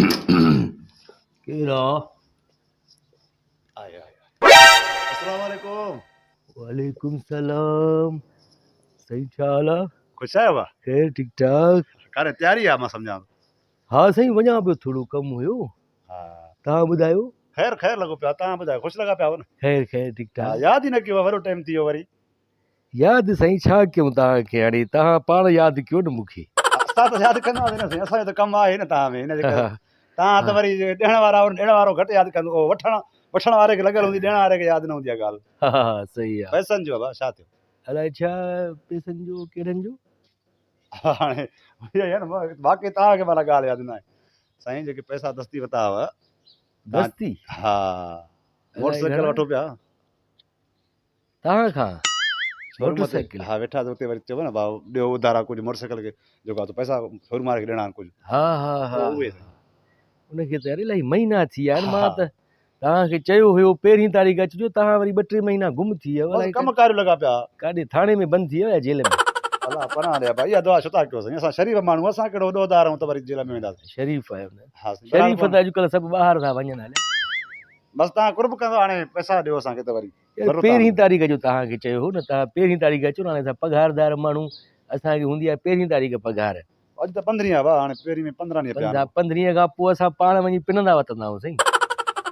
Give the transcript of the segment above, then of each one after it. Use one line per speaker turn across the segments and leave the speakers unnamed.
केरा
आया अस्सलाम वालेकुम।
वालेकुम सलाम। सही चाल आहे?
खुश आहियो बा?
ख़ैर ठीक ठाक?
कारे तयारी आहे मां सम्झां थो।
हाँ साईं वञा पियो, थोरो कमु हुयो।
हा
तव्हां ॿुधायो?
ख़ैर ख़ैर लॻो पिया। तव्हां ॿुधायो ख़ुशि लॻा पिया हो न?
ख़ैर ख़ैर ठीक
हा
ठाक।
यादि ई न कयो, वॾो टाइम थी वियो वरी।
यादि साईं छा कयूं तव्हांखे, हाणे तव्हां पाण यादि कयो न मूंखे।
असां त यादि कंदासीं न साईं, असांजो त कमु आहे न तव्हां में, हिन जे करे तव्हां त वरी ॾियण वारा ॾियण वारो घटि यादि कंदो, वठण वारे खे लॻियल हूंदी, ॾियण वारे खे यादि न हूंदी आहे ॻाल्हि।
हा सही आहे।
पैसनि जो आहे छा थियो?
अलाए छा पैसनि जो, कहिड़नि जो?
हाणे इहो आहे न, बाक़ी तव्हांखे भला ॻाल्हि यादि न आहे साईं। जेके पैसा दस्ती वरिता हुआ
दस्ती?
हा मोटरसाइकिल वठो पिया
तव्हां खां?
मोटरसाइकिल? हा वेठा त हुते वरी चयो न भाउ ॾियो उधारा कुझु मोटरसाइकिल खे, जेको आहे पैसा शोरूम वारे खे ॾियणा आहिनि कुझु।
हा हा हा
उहे
उनखे त अरे इलाही महीना थी विया आहिनि।
हा।
मां त तव्हांखे चयो हुयो 1 तारीख़ अचिजो, तव्हां वरी 2-3 महीना गुम थी वियो।
बसि कमु कार लॻा पिया।
काॾे थाणे में बंदि थी वियो या जेल में?
अलाह परां ॾिया भाई, इहा दुआ छो था कयो साईं? असां शरीफ़ माण्हू, असां कहिड़ो वॾो उधार आहियूं त वरी जेल में वेंदासीं?
शरीफ़ आहियो न?
हा
शरीफ़ त अॼुकल्ह सभु ॿाहिरि था वञनि। हाणे
बसि तव्हां कुर्ब कंदो, हाणे पैसा ॾियो असांखे त वरी
1 तारीख़ जो तव्हांखे चयो हो न, तव्हां 1 तारीख़ अचो न। हाणे असां पघारदार माण्हू, असांखे हूंदी आहे 1 तारीख़ पघार।
अॼु त 15 आहे भाउ, हाणे पहिरीं में 15 ॾींहं पिया।
15 खां पोइ असां पाण वञी पिनंदा वठंदा आहियूं साईं।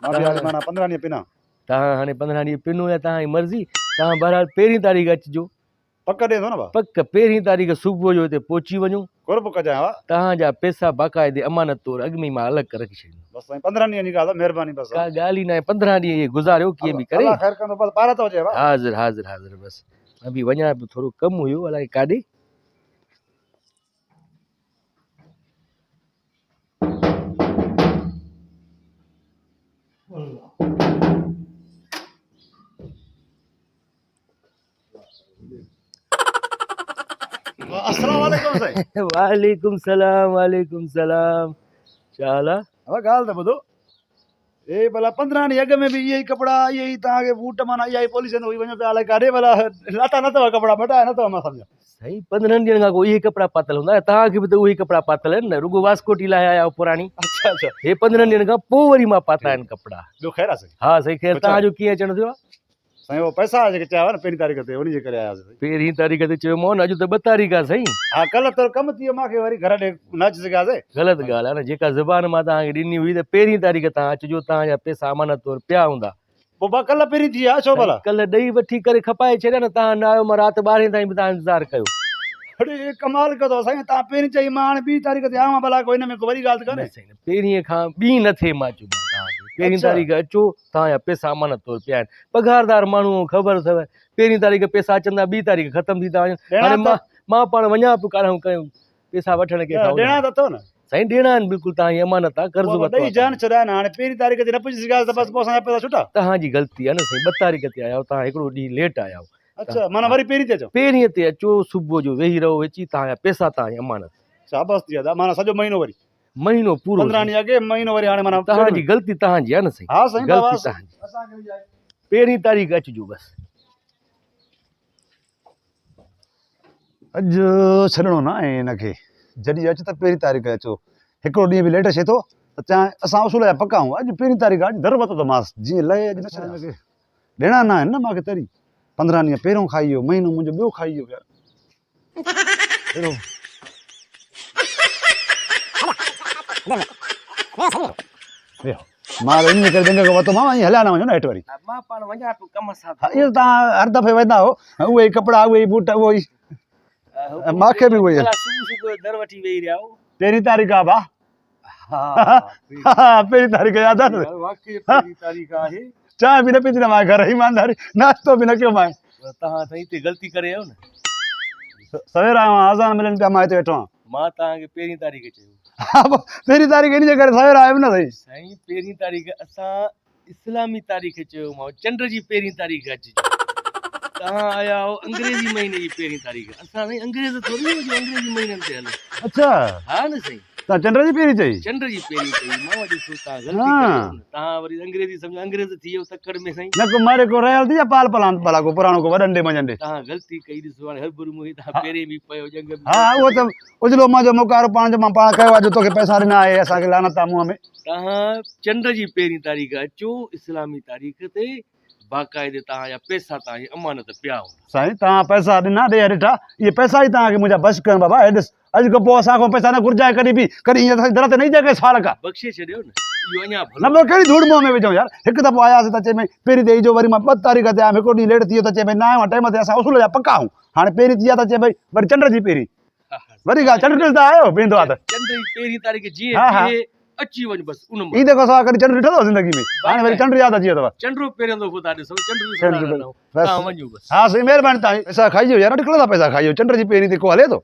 मां बि हाणे माना 15 ॾींहं पिना।
तव्हां हाणे 15 ॾींहं पिनो या तव्हांजी मर्ज़ी। तव्हां बहरहाल 1 तारीख़ अचिजो।
पक ॾिए थो न भाउ?
पक 1 तारीख़ सुबुह जो हिते पहुची वञूं।
कुर्ब कजांइ हा।
तव्हांजा पैसा बाक़ाइदे अमानत तौरु अॻु में ई मां अलॻि करे रखी छॾींदुमि।
बसि साईं 15 ॾींहं जी ॻाल्हि आहे, महिरबानी बसि।
का ॻाल्हि ई न आहे, 15 ॾींहं इहे गुज़ारियो कीअं बि करे।
अल्लाह ख़ैर कंदो, बसि 12 तो अचे भाउ।
हाज़िर हाज़िर हाज़िर। बसि मां बि वञा पियो, थोरो कमु हुयो अलाए काॾे।
अस्सलाम वालेकुम साईं।
वालेकुम सलाम वालेकुम सलाम। छा हाल आहे?
अब ॻाल्हि त ॿुधो, ए भला 15 ॾींहं अॻु में बि इहे ई कपिड़ा, इहे ई तव्हांखे बूट, माना इहा ई पॉलिशन हुई, वञो पिया अलाए काॾे। भला लाता न अथव कपिड़ा, मटाया न अथव? मां सम्झां
साईं 15 ॾींहंनि खां पोइ इहे कपिड़ा पातल हूंदा। तव्हांखे बि त उहे कपिड़ा पातल आहिनि न, रुगो वास्कोटी लाइ आया आहियो पुराणी।
अच्छा अच्छा।
हे 15 ॾींहंनि खां पोइ वरी मां पाता आहिनि कपिड़ा।
ॿियो ख़ैर आहे साईं?
हा साईं ख़ैर। तव्हांजो कीअं अचणु थियो आहे?
साईं उहो पैसा जेके चया हुआ न 1 तारीख़ ते, उन जे करे आयासीं।
1 तारीख़ ते चयोमांव न, अॼु त 2 तारीख़ आहे साईं।
हा कल्ह त कमु थी वियो, मूंखे वरी घर ॾे न अची सघियासीं।
ग़लति ॻाल्हि आहे न, जेका ज़बान मां तव्हांखे ॾिनी हुई त 1 तारीख़ तव्हां अचिजो, तव्हांजा पैसा अमानत तौरु पिया हूंदा।
पोइ भाउ कल्ह पहिरीं थी विया छो भला?
कल्ह ॾेई वठी करे खपाए छॾिया न, तव्हां न आयो। मां राति 12 ताईं बि तव्हां इंतज़ारु कयो।
अरे कमाल कयो अथव साईं, तव्हां पहिरीं चई, मां हाणे 2 तारीख़ ते आयो आहियां। भला कोई हिन में को वरी ॻाल्हि त कान्हे?
1 खां ॿी न थिए। मां चयो तव्हांखे 1 तारीख़ अचो, तव्हांजा पैसा अमानत तौरु पिया आहिनि। पघारदार माण्हू ख़बर अथव, 1 तारीख़ पैसा अचंदा, 2 तारीख़ ख़तम थी था वञनि। हाणे मां पाण वञा पियो काॾां कयूं पैसा वठण के
ॾियणा त अथव न
साईं? ॾियणा आहिनि बिल्कुलु, तव्हांजी अमानत आहे, कर्ज़ वरितो
ॾेई जान छॾाए न। हाणे 1 तारीख़ ते न पुॼी सघियासीं त बसि पोइ असांजा पैसा छुटा?
तव्हांजी ग़लती आहे न साईं। 2 तारीख़ ते आया आहियो, तव्हां हिकिड़ो ॾींहुं लेट आया आहियो।
अच्छा माना वरी पहिरीं ते अचो?
1 ते अचो, सुबुह जो वेही रहो अची, तव्हांजा पैसा तव्हांजी अमानत।
शाबाश थी विया, माना सॼो महीनो वरी?
महीनो पूरो
15 ॾींहं अॻे, महीनो वरी हाणे। माना
तव्हांजी ग़लती तव्हांजी आहे न साईं।
हा साईं
ग़लती तव्हांजी। 1 तारीख़ अचिजो बसि।
अॼु छॾिणो न आहे हिनखे, जॾहिं अचु त 1 तारीख़ अचो। हिकिड़ो ॾींहुं बि लेट अचे थो त चाहे असां उसूल जा पका आहियूं। अॼु 1 तारीख़ आहे, अॼु दर वरितो मांसि जीअं लहे। अॼु न छॾियां, ॾियणा न आहिनि न मूंखे तरी। 15 ॾींहं पहिरियों खाई वियो, महीनो मुंहिंजो ॿियो खाई वियो पिया। मां इन करे ॾंग खां वरितो मां, ईअं हलिया न वञो न हेठि वरी।
मां पाण वञा पियो कम सां।
इहो तव्हां हर दफ़े वेंदा हो, उहे ई कपिड़ा, उहे ई बूट, उहो ई मूंखे बि उहो ई।
सुबुह दर वठी वेही रहिया हो।
1 तारीख़ आहे भाउ।
हा
1 तारीख़ यादि आहे न?
वाकई 1 तारीख़ आहे।
चांहि बि न पीती न मां घर, ईमानदारी, नाश्तो बि न कयो मां।
तव्हां त हिते ग़लती करे आहियो न।
सवेर आयो आहियां, अज़ान मिलनि पिया, मां हिते वेठो आहियां।
मां तव्हांखे 1 तारीख़ चयो।
हा 1 तारीख़ इन जे करे सवेर आयो न साईं।
साईं 1 तारीख़ असां इस्लामी तारीख़ चयोमांव, चंड जी 1 तारीख़ अचिजो। तव्हां आया हो अंग्रेज़ी महीने जी 1 तारीख़। असां साईं अंग्रेज़ थोरी जो अंग्रेज़ी महीननि ते हलो।
अच्छा
हा न साईं।
तव्हां चंड जी पहिरीं चई
चंड जी पहिरीं चई मां ॾिसो तव्हां ग़लती
हाँ।
कयो न। तव्हां वरी अंग्रेजी सम्झो अंग्रेज थी वियो तकड़ में साईं
न को मारे को रहियल थी या पाल पलान भला को पुराणो को वॾंडे मंझंडे
तव्हां ग़लती कई ॾिसो हाणे हरभरू मोही तव्हां पहिरीं बि पियो जंग में
हा उहो त उजलो मुंहिंजो मुकारो पाण जो मां पाण कयो आहे जो तोखे पैसा ॾिना आहे असांखे लानत आहे मुंहं में
तव्हां चंड जी पहिरीं तारीख़ अचो इस्लामी तारीख़ ते बाक़ाइदे तव्हांजा पैसा तव्हांजी अमानत पिया हूंदा
साईं तव्हां पैसा ॾिना ॾे ॾिठा इहे पैसा ई तव्हांखे मुंहिंजा बस कनि बाबा हे ॾिस अॼु खां पोइ असां खां पैसा न घुरिजांइ कॾहिं बि कॾहिं ईअं दर ते नहीं जाए साल का
बख़्शे छॾियो न इहो अञा
न
भलो
पोइ कहिड़ी धूड़ मुंहं में विझूं यार हिकु दफ़ो आयासीं त चए भई पहिरीं ॾेई जो वरी मां 2 तारीख़ ते आयुमि हिकिड़ो ॾींहुं लेट थी वियो त चए भई न आयो टाइम ते असां उसूल जा पका आहियूं हाणे पहिरीं थी विया त चए भई वरी चंड जी पहिरीं वरी ॻाल्हि चंड ॾिसंदा आहियो वेंदो आहे त
चंड जी पहिरीं तारीख़
हा,
जीअं
हा।
थिए अची वञ बसि उन मां
ईंदे खां सवाइ कॾहिं चंड ॾिठो अथव ज़िंदगी में हाणे वरी चंड यादि अची वियो अथव
चंड पहिरियों दफ़ो था ॾिसो चंड
चंड
ॾिसो
बसि।
तव्हां वञो बसि
हा साईं महिरबानी तव्हां पैसा खाइजो यार ढिकड़ा था पैसा खाइजो चंड जी पहिरीं ते को हले थो